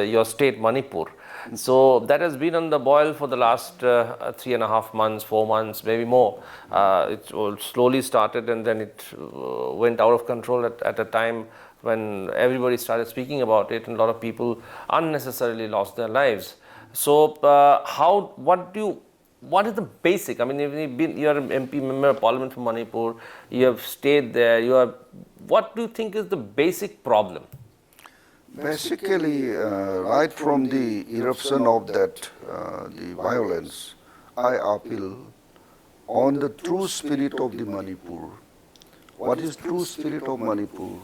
your state, Manipur. So that has been on the boil for the last 3.5 months, 4 months, maybe more. It slowly started and then it went out of control at a time when everybody started speaking about it and a lot of people unnecessarily lost their lives. So what is the basic? I mean, you're an MP, member of Parliament for Manipur, you have stayed there, what do you think is the basic problem? Basically, right from the eruption of that, the violence, I appeal on the true spirit of the Manipur. What is true spirit of Manipur?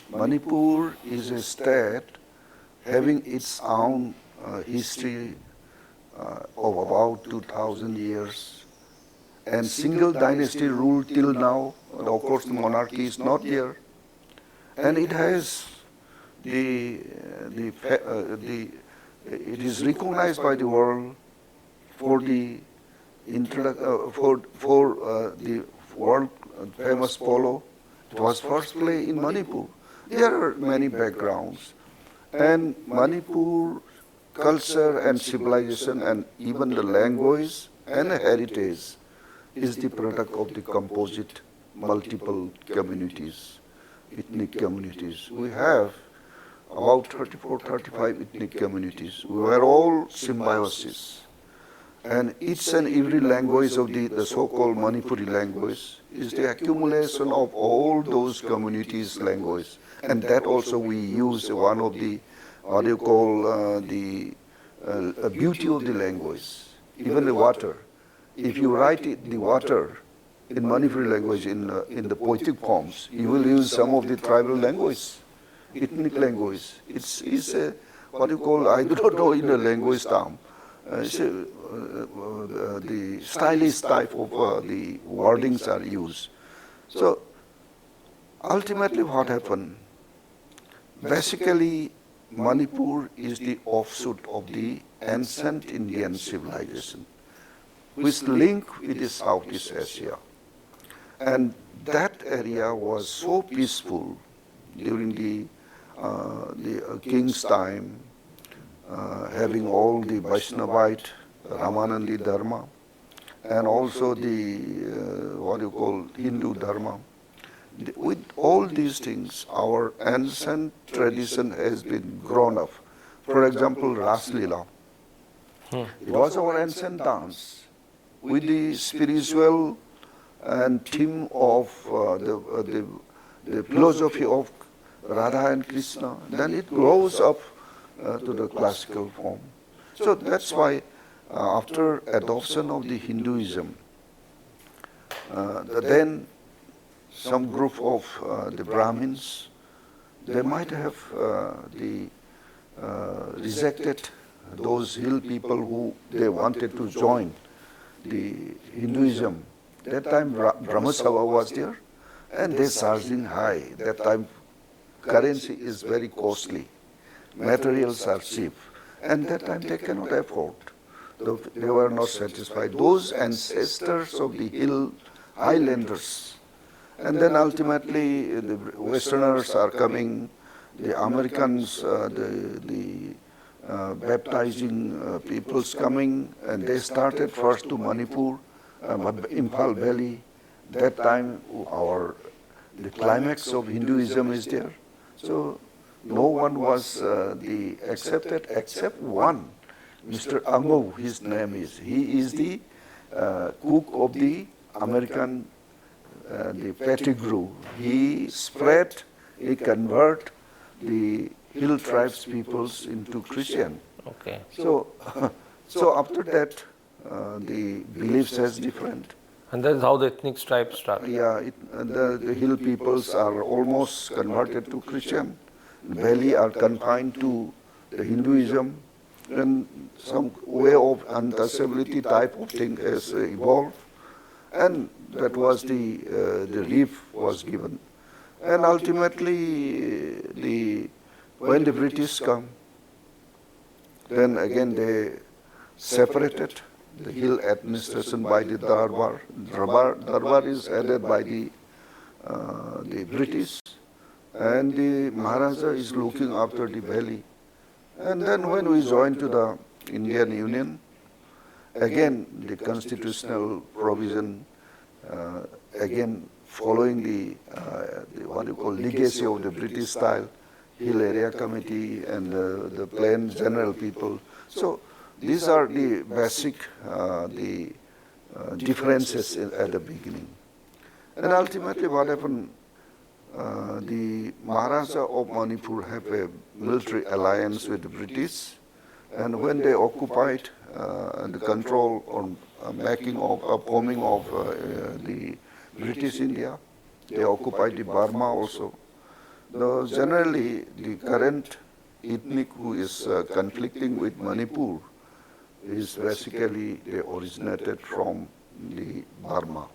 Manipur is a state having its own history of about 2000 years, and single dynasty rule till now. Of course, the monarchy is not there, and it has it is recognized by the world for the world famous polo. It was first played in Manipur. There are many backgrounds, and Manipur culture and civilization and even the language and heritage is the product of the composite multiple communities, ethnic communities. We have about 34, 35 ethnic communities. We were all symbiosis. And each and every language of the so-called Manipuri language is the accumulation of all those communities' language. And that also we use one of the, the beauty of the language. Even the water. If you write it, the water in Manipuri language in the poetic forms, you will use some of the tribal language. Ethnic language. It's a, what you call, I do not know in a language term. The stylish type of the wordings are used. So ultimately what happened? Basically, Manipur is the offshoot of the ancient Indian civilization, which link with the Southeast Asia. And that area was so peaceful during the king's time, having all the Vaishnavite, Ramanandi Dharma, and also the, Hindu Dharma. With all these things, our ancient tradition has been grown up. For example, Ras Leela. It was our ancient dance with the spiritual and theme of the philosophy of Radha and Krishna. Then it grows up to the classical form. So that's why after adoption of the Hinduism, then some group of the Brahmins, they might have rejected those hill people who they wanted to join the Hinduism. That time Brahma Sabha was there, and they charging high. That time currency is very costly, materials are cheap, and that time they cannot afford. They were not satisfied. Those ancestors of the hill highlanders. And then ultimately the Westerners are coming, the Americans, the baptizing peoples coming, and they started first to Manipur, Imphal Valley. That time the climax of Hinduism is there. So no one was accepted except one, Mr. Ango, his name is. He is the cook of the American the Pettigrew. He spread, he convert the hill tribes peoples into Christian. Okay. So, after that, the beliefs is different. And that's how the ethnic stripes start. Yeah, the hill peoples are almost converted to Christian. Valley are confined to the Hinduism. Then some way of untouchability type of thing has evolved. And that was the relief was given. And ultimately, when the British come, then again they separated the hill administration by the Darbar. Darbar is headed by the British, and the Maharaja is looking after the valley. And then when we joined to the Indian Union, again the constitutional provision, again following the what you call legacy of the British style, Hill Area Committee and the plain general people. So these are the basic differences at the beginning. And ultimately what happened, the Maharaja of Manipur have a military alliance with the British, and when they occupied the control on forming of the British India, they occupied the Burma also. Though generally the current ethnic who is conflicting with Manipur is basically they originated from the Burma.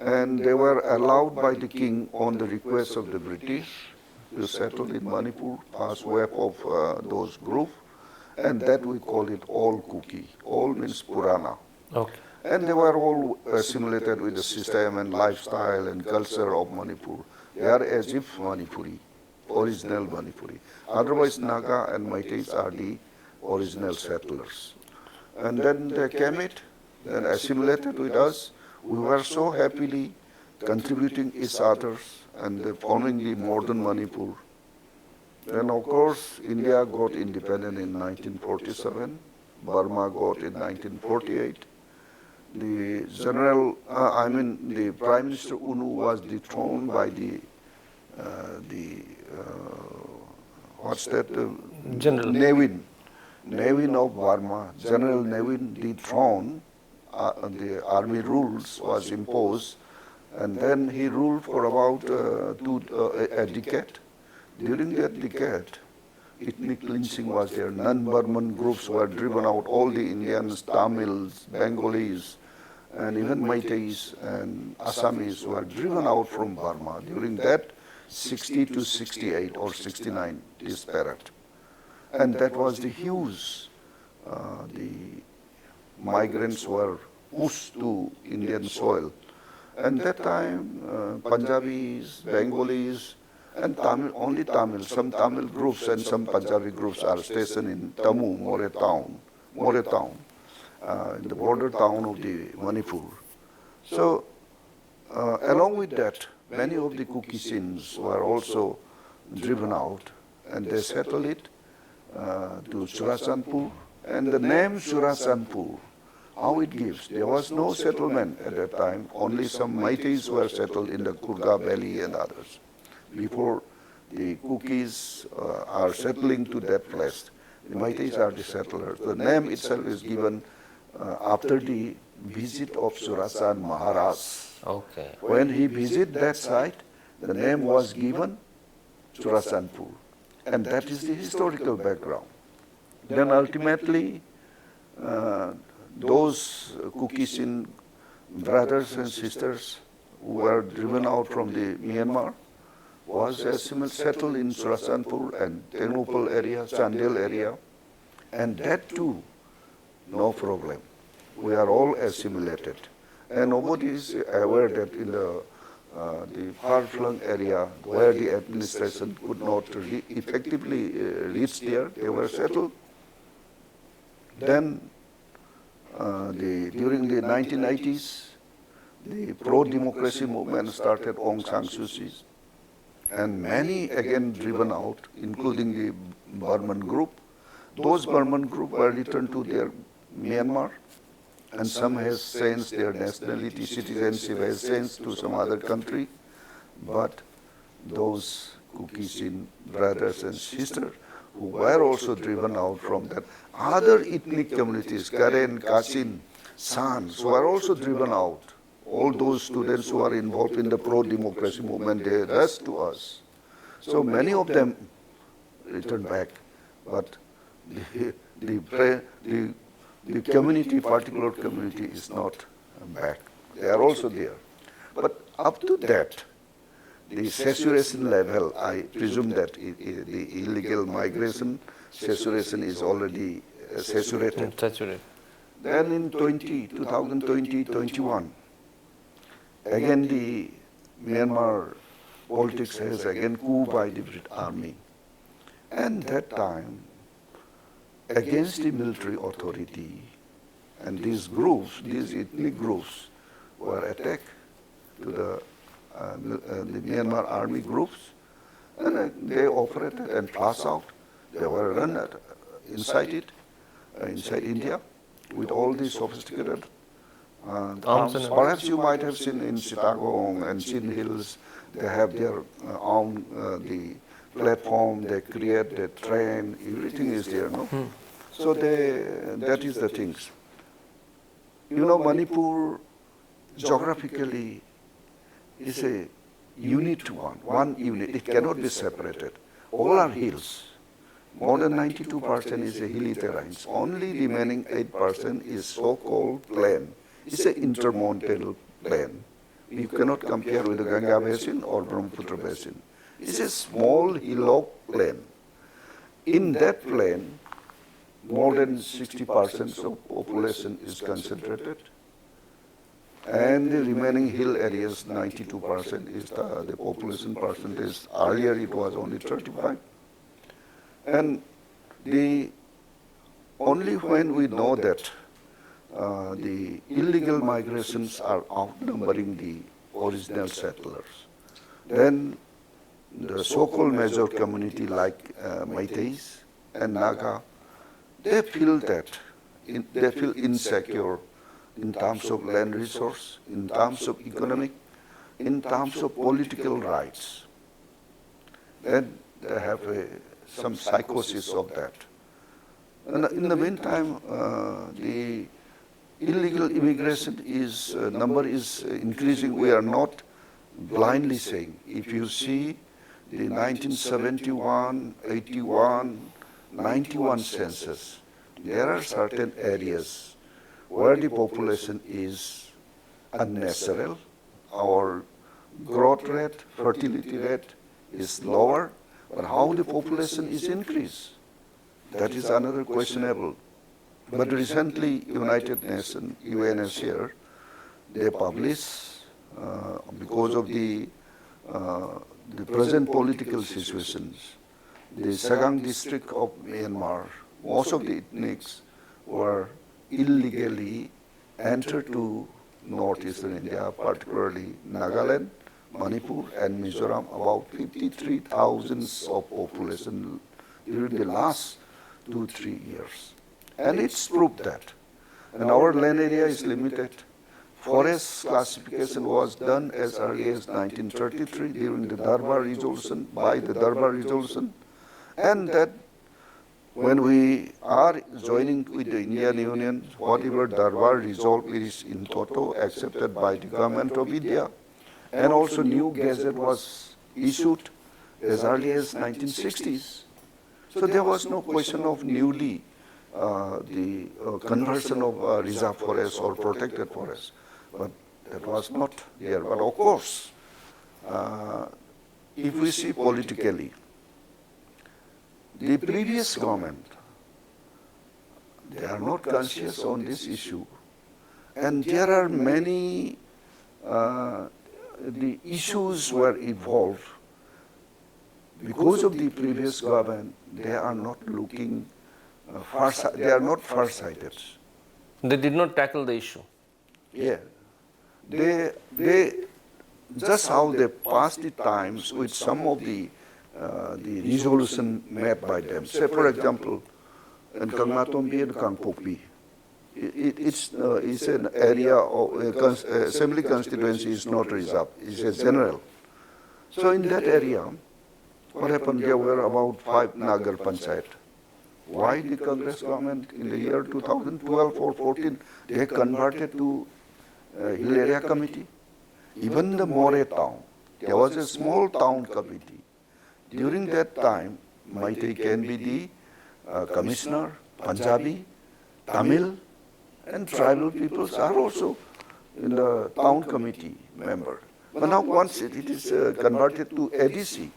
And they were allowed by the king on the request of the British to settle in Manipur, pass wave of those groups, and that we call it all Kuki. All means Purana. Okay. And they were all assimilated with the system and lifestyle and culture of Manipur. They are as if Manipuri, original Manipuri. Otherwise, Naga and Meiteis are the original settlers. And then they came it, then assimilated with us. We were so happily contributing each other and forming the modern Manipur. Then of course, India got independent in 1947, Burma got in 1948. The the Prime Minister Unu was dethroned by what's that? General. Nevin of Burma. General Nevin dethroned. The army rules was imposed, and then he ruled for about a decade. During that decade, ethnic lynching was there. Non-Burman groups were driven out. All the Indians, Tamils, Bengalis, and even Meiteis and Assamese were driven out from Burma during that 60 to 68 or 69 period. And that was the huge, the migrants were pushed to Indian soil. And that time, Punjabis, Bengalis, and Tamil, only Tamil, some Tamil groups and some Punjabi groups are stationed in Tamu, More town, in the border town of the Manipur. So, along with that, many of the Kukisins were also driven out, and they settled it to Churasanpur. And the name Churasanpur, how it gives, there was no settlement at that time, only some Meiteis were settled in the Kurga Valley and others. Before the Kukis are settling to that place, the Meiteis are the settlers. The name itself is given after the visit of Surasan Maharaj. Okay. When he visited that site, the name was given Churasanpur. And that is the historical background. Then ultimately, those Kukisin brothers and sisters who were driven out from the Myanmar was settled in Surasanpur and Tenupal area, Chandel area, and that too, no problem. We are all assimilated. And nobody is aware that in the far-flung area where the administration could not effectively reach there, they were settled. Then during the 1980s, the pro-democracy movement started Aung San Suu Kyi, and many again driven out, including the Burman group. Those Burman group were returned to their Myanmar, and some has changed their nationality, citizenship has changed to some other country, but those Kukisin brothers and sisters who were also driven out from that, other ethnic communities, Karen, Kachin, Sans, were also driven out. All those students who are involved in the pro-democracy movement, they rushed to us. So many of them returned back, but the community, particular community, is not back. They are also there. But up to that, the saturation level, I presume that the illegal migration saturation is already saturated. Saturated. Then in 2020-21, again the Myanmar politics has again coup by the British army. And that time, against the military authority. And these groups, these ethnic groups, were attacked to the Myanmar army groups, and they operated and passed out. They were run inside India, with all these sophisticated arms. Perhaps you might have seen in Chittagong and Chin Hills, they have their own the platform, they create, they train, everything is there, no? So that is the things. You know, Manipur geographically is a unit one unit. It cannot be separated. All are hills. More than 92% is a hilly terrains. Only remaining 8% is so-called plain. It's an intermountain plain. You cannot compare with the Ganga Basin or Brahmaputra Basin. It's a small hillock plain. In that plain, more than 60% of population is concentrated, and the remaining hill areas, 92% is the population percentage. Earlier it was only 35. And only when we know that the illegal migrations are outnumbering the original settlers, then the so-called major community like Meiteis and Naga, they feel they feel insecure in terms of land resource, in terms of economic, in terms of political rights. Then they have some psychosis of that. And in the meantime, the illegal immigration number is increasing. We are not blindly saying. If you see the 1971, 81, 91 census, there are certain areas where the population is unnatural, our growth rate, fertility rate is lower, but how the population is increased, that is another questionable. But recently, United Nations, UNHCR, they publish, because of the present political situations, the Sagang district of Myanmar, most of the ethnics were illegally entered to northeastern India, particularly Nagaland, Manipur, and Mizoram, about 53,000 of population during the last 2-3 years. And it's proved that. And our land area is limited. Forest classification was done as early as 1933 during the Darbar Resolution, by the Darbar Resolution. And that when we are joining with the Indian Union, whatever Darbar resolve is in toto accepted by the government of India. And also new gazette was issued as early as 1960s. So there was no question of newly the conversion of reserve forest or protected forest. But that was not there. But of course, if we see politically, the previous government, they are not conscious on this issue. And there are many, the issues were involved. Because of the previous government, they are not looking, they are not far-sighted. They did not tackle the issue. Yeah. They just how they passed the times with some of the resolution made by them. Say, for example, in Kangmatombi and Kangpokpi, it's an area of assembly constituency is not reserved, it's a general. So in that area, what happened, there were about 5 Nagar Panchayat. Why the Congress government in the year 2012 or 14, they converted to Hill Area Committee? Even the More town, there was a small town committee. During that time, Meitei can be the commissioner, Punjabi, Tamil, and tribal peoples are also in the town committee member. But now once it is converted to ADC,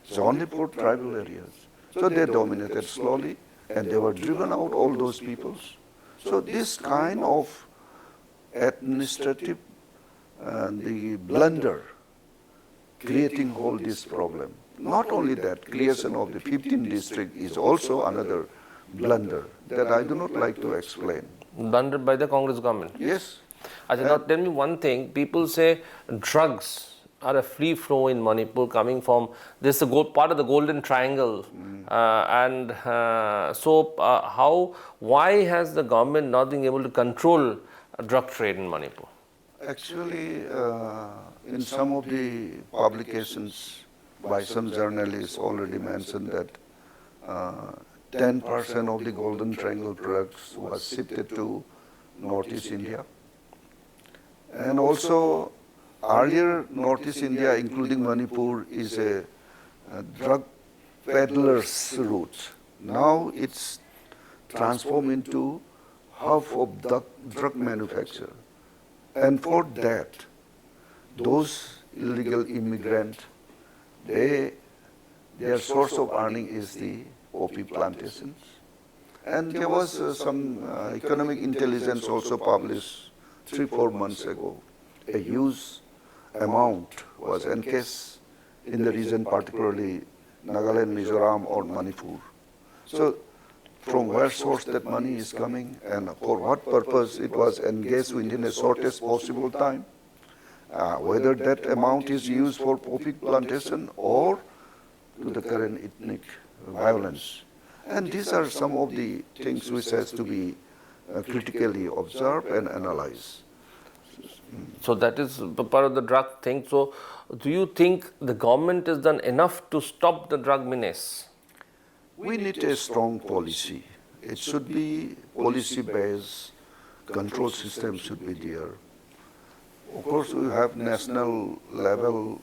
it's only for tribal areas. So they dominated slowly, and they were driven out, all those peoples. So this kind of administrative the blunder creating all this problem. Not only that, creation of the 15th district is also another blunder that I do not like to explain. Blundered by the Congress government. Yes. Now tell me one thing. People say drugs are a free flow in Manipur coming from this is a part of the Golden Triangle, why has the government not been able to control drug trade in Manipur? Actually, in some of the publications by some journalists already mentioned that 10% of the Golden Triangle drugs was shifted to Northeast India. And also, earlier Northeast India, including Manipur, is a drug peddler's route. Now it's transformed into hub of drug manufacture. And for that, those illegal immigrants, their source of earning is the poppy plantations. And there was some economic intelligence also published 3-4 months ago. A huge amount was encased in the region, particularly Nagaland, Mizoram or Manipur. So from where source that money is coming and for what purpose it was engaged within the shortest possible time, whether that amount is used for poppy plantation or to the current ethnic violence. And these are some of the things which has to be critically observed and analyzed. So that is part of the drug thing. So do you think the government has done enough to stop the drug menace? We need a strong policy. It should be policy-based, control system should be there. Of course, we have national level,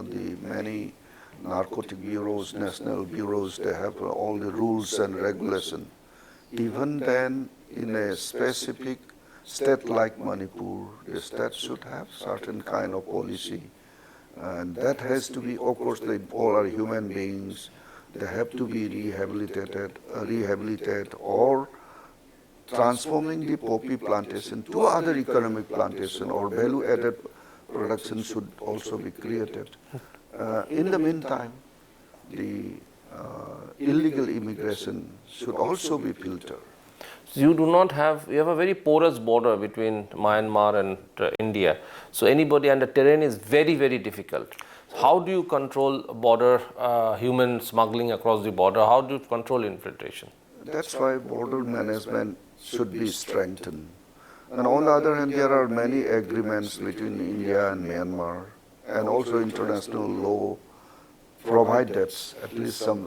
the many narcotic bureaus, national bureaus, they have all the rules and regulation. Even then, in a specific state like Manipur, the state should have certain kind of policy. And that has to be, of course, they all are human beings. They have to be rehabilitated or transforming the poppy plantation to other economic plantation or value-added production should also be created. In the meantime, the illegal immigration should also be filtered. So you have a very porous border between Myanmar and India. So anybody and the terrain is very, very difficult. How do you control border human smuggling across the border? How do you control infiltration? That's why border management should be strengthened. And on the other hand, there are many agreements between India and Myanmar, and also international law provide that at least some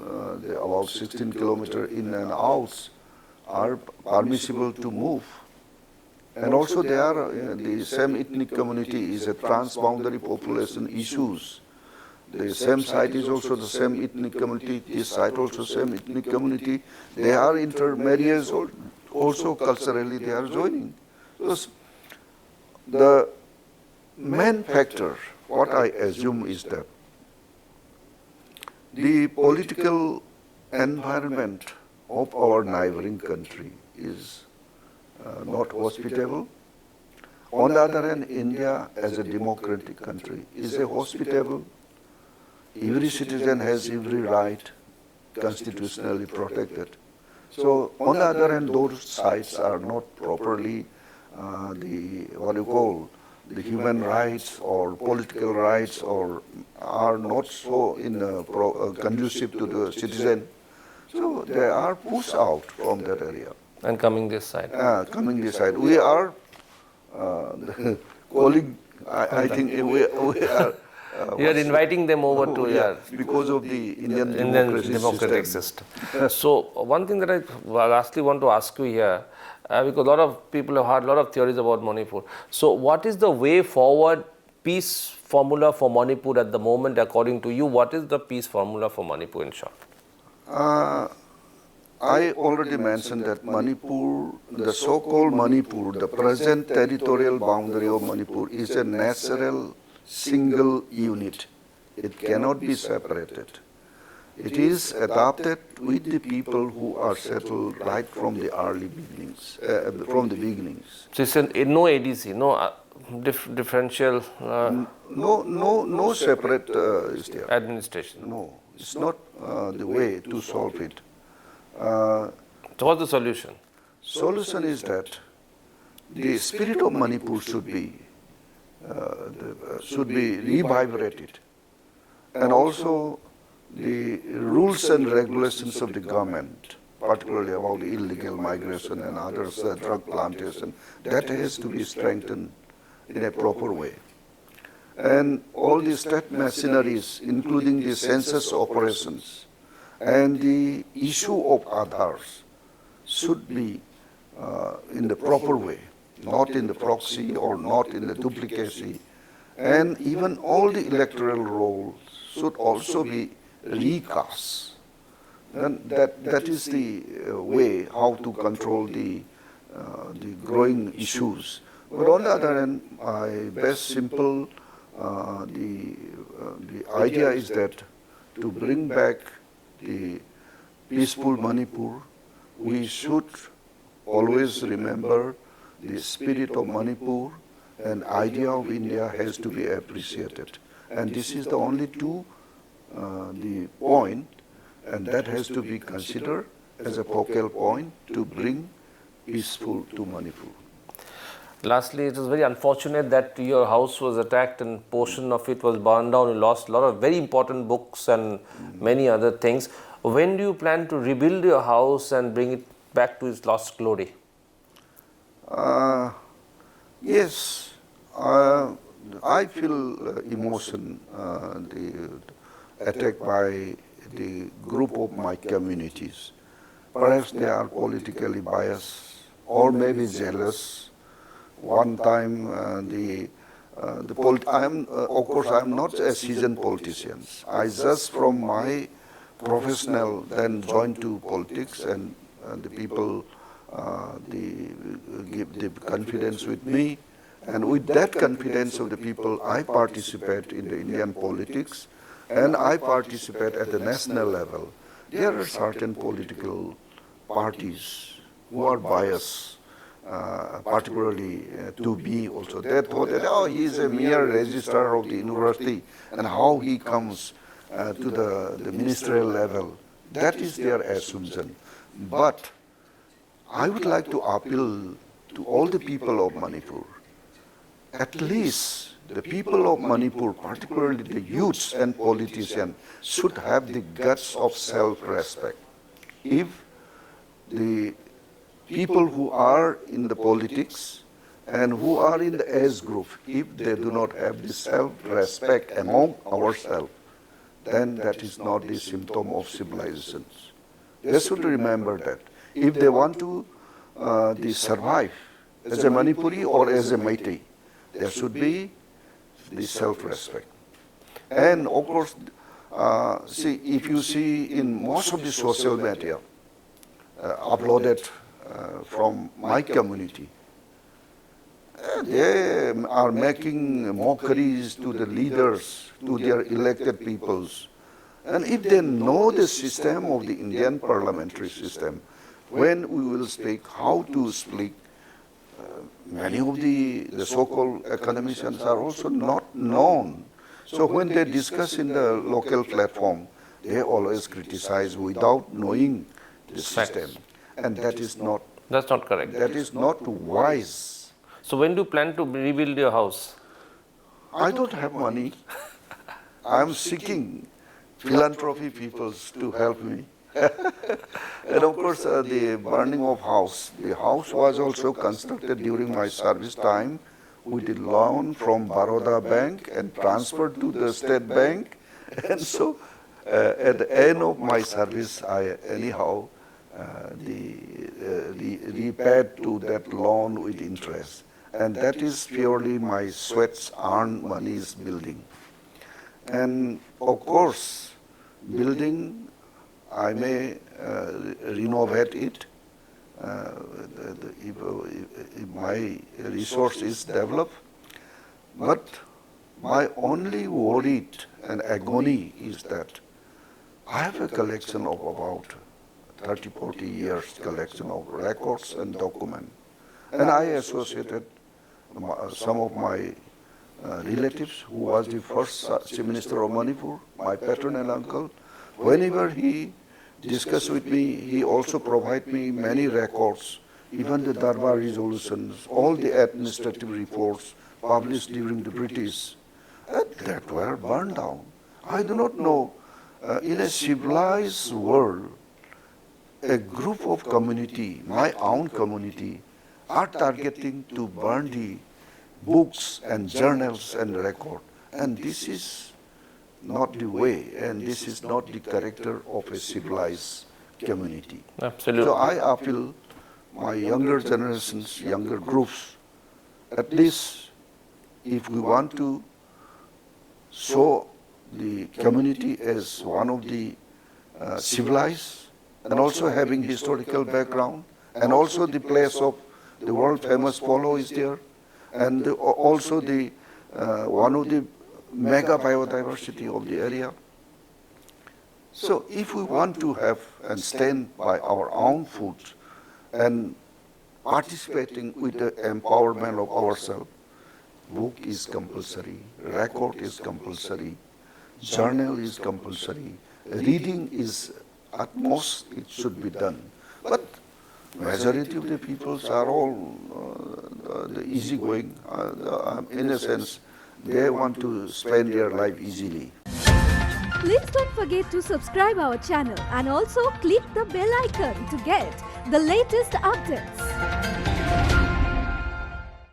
about 16 kilometers in and out are permissible to move. And also they are the same ethnic community is a transboundary population issues. The same site is also the same ethnic community, this site also same ethnic community. They are intermarriages also culturally they are joining. So the main factor, what I assume is that the political environment of our neighboring country is not hospitable. On the other hand, India as a democratic country is a hospitable. Every citizen has every right constitutionally protected. So on the other hand, those sites are not properly the human rights or political rights or are not so conducive to the citizen. So they are pushed out from that area. And coming this side. We are calling, I think we are. You are inviting them over to because of the Indian democratic system. So one thing that I lastly want to ask you here, because a lot of people have heard a lot of theories about Manipur. So what is the way forward peace formula for Manipur at the moment according to you? What is the peace formula for Manipur in short? I already mentioned that Manipur, the so-called Manipur, the present territorial boundary of Manipur is a natural single unit. It cannot be separated. It is adopted with the people who are settled right from the early beginnings, So it's no ADC, no differential. No separate is there. Administration. No, it's not the way to solve it. So what's the solution? Solution is that the spirit of Manipur should be revibrated, and also the rules and regulations of the government, particularly about illegal migration and others, drug plantation, that has to be strengthened in a proper way. And all the state machineries, including the census operations and the issue of Aadhars, should be in the proper way, not in the proxy or not in the duplicacy. And even all the electoral rolls should also be recast. And that is the way how to control the growing issues. But on the other hand, my best simple the idea is that to bring back the peaceful Manipur, we should always remember the spirit of Manipur, and idea of India has to be appreciated. And this is the only the point, and that has to be considered as a focal point to bring peaceful to Manipur. Lastly, it is very unfortunate that your house was attacked and portion of it was burned down. You lost a lot of very important books and many other things. When do you plan to rebuild your house and bring it back to its lost glory? Yes, I feel emotion, the attack by the group of my communities. Perhaps they are politically biased or maybe jealous. One time, of course, I am not a seasoned politician. I just from my professional then joined to politics, and the people give the confidence with me, and with that confidence of the people, I participate in the Indian politics, and I participate at the national level. There are certain political parties who are biased. Particularly to me also. They thought that, oh, he is a mere registrar of the university, and how he comes to the ministerial level. That is their assumption. But I would like to appeal to all the people of Manipur. At least the people of Manipur, particularly the youths and politicians, should have the guts of self-respect. If the people who are in the politics and who are in the age group, if they do not have the self-respect among ourselves, then that is not the symptom of civilization. They should remember that. If they want to survive as a Manipuri or as a Meitei, there should be the self-respect. And of course, see, if you see in most of the social media uploaded from my community, they are making mockeries to the leaders, to their elected peoples. And if they know the system of the Indian parliamentary system, when we will speak, how to speak, many of the so-called academicians are also not known. So when they discuss in the local platform, they always criticize without knowing the system. And that is not. That's not correct. That is not wise. So when do you plan to rebuild your house? I don't have money. I am seeking philanthropy people to help me. And of course, the burning of house. The house was also constructed during my service time with the loan from Baroda Bank and transferred to the State Bank. And so at the end of my service, I anyhow repaid to that loan with interest. And that is purely my sweats earned money's building. And of course, building, I may renovate it if my resource is developed. But my only worry and agony is that I have a collection of about 30, 40 years collection of records and documents. And I associated some of my relatives, who was the first Chief Minister of Manipur, my paternal uncle. Whenever he discuss with me. He also provide me many records, even the Darbar resolutions, all the administrative reports published during the British, that were burned down. I do not know, in a civilized world, a group of community, my own community, are targeting to burn the books and journals and record. And this is not the way, and this is not the character of a civilized community. Absolutely. So I appeal my younger generations, younger groups, at least if we want to show the community as one of the civilized and also having historical background, and also the place of the world famous polo is there, and also the one of the mega biodiversity of the area. So if we want to have and stand by our own foot and participating with the empowerment of ourselves, book is compulsory, record is compulsory, journal is compulsory, reading is at most it should be done. But majority of the peoples are all the easygoing, in a sense, they want to spend their life easily. Please don't forget to subscribe our channel and also click the bell icon to get the latest updates.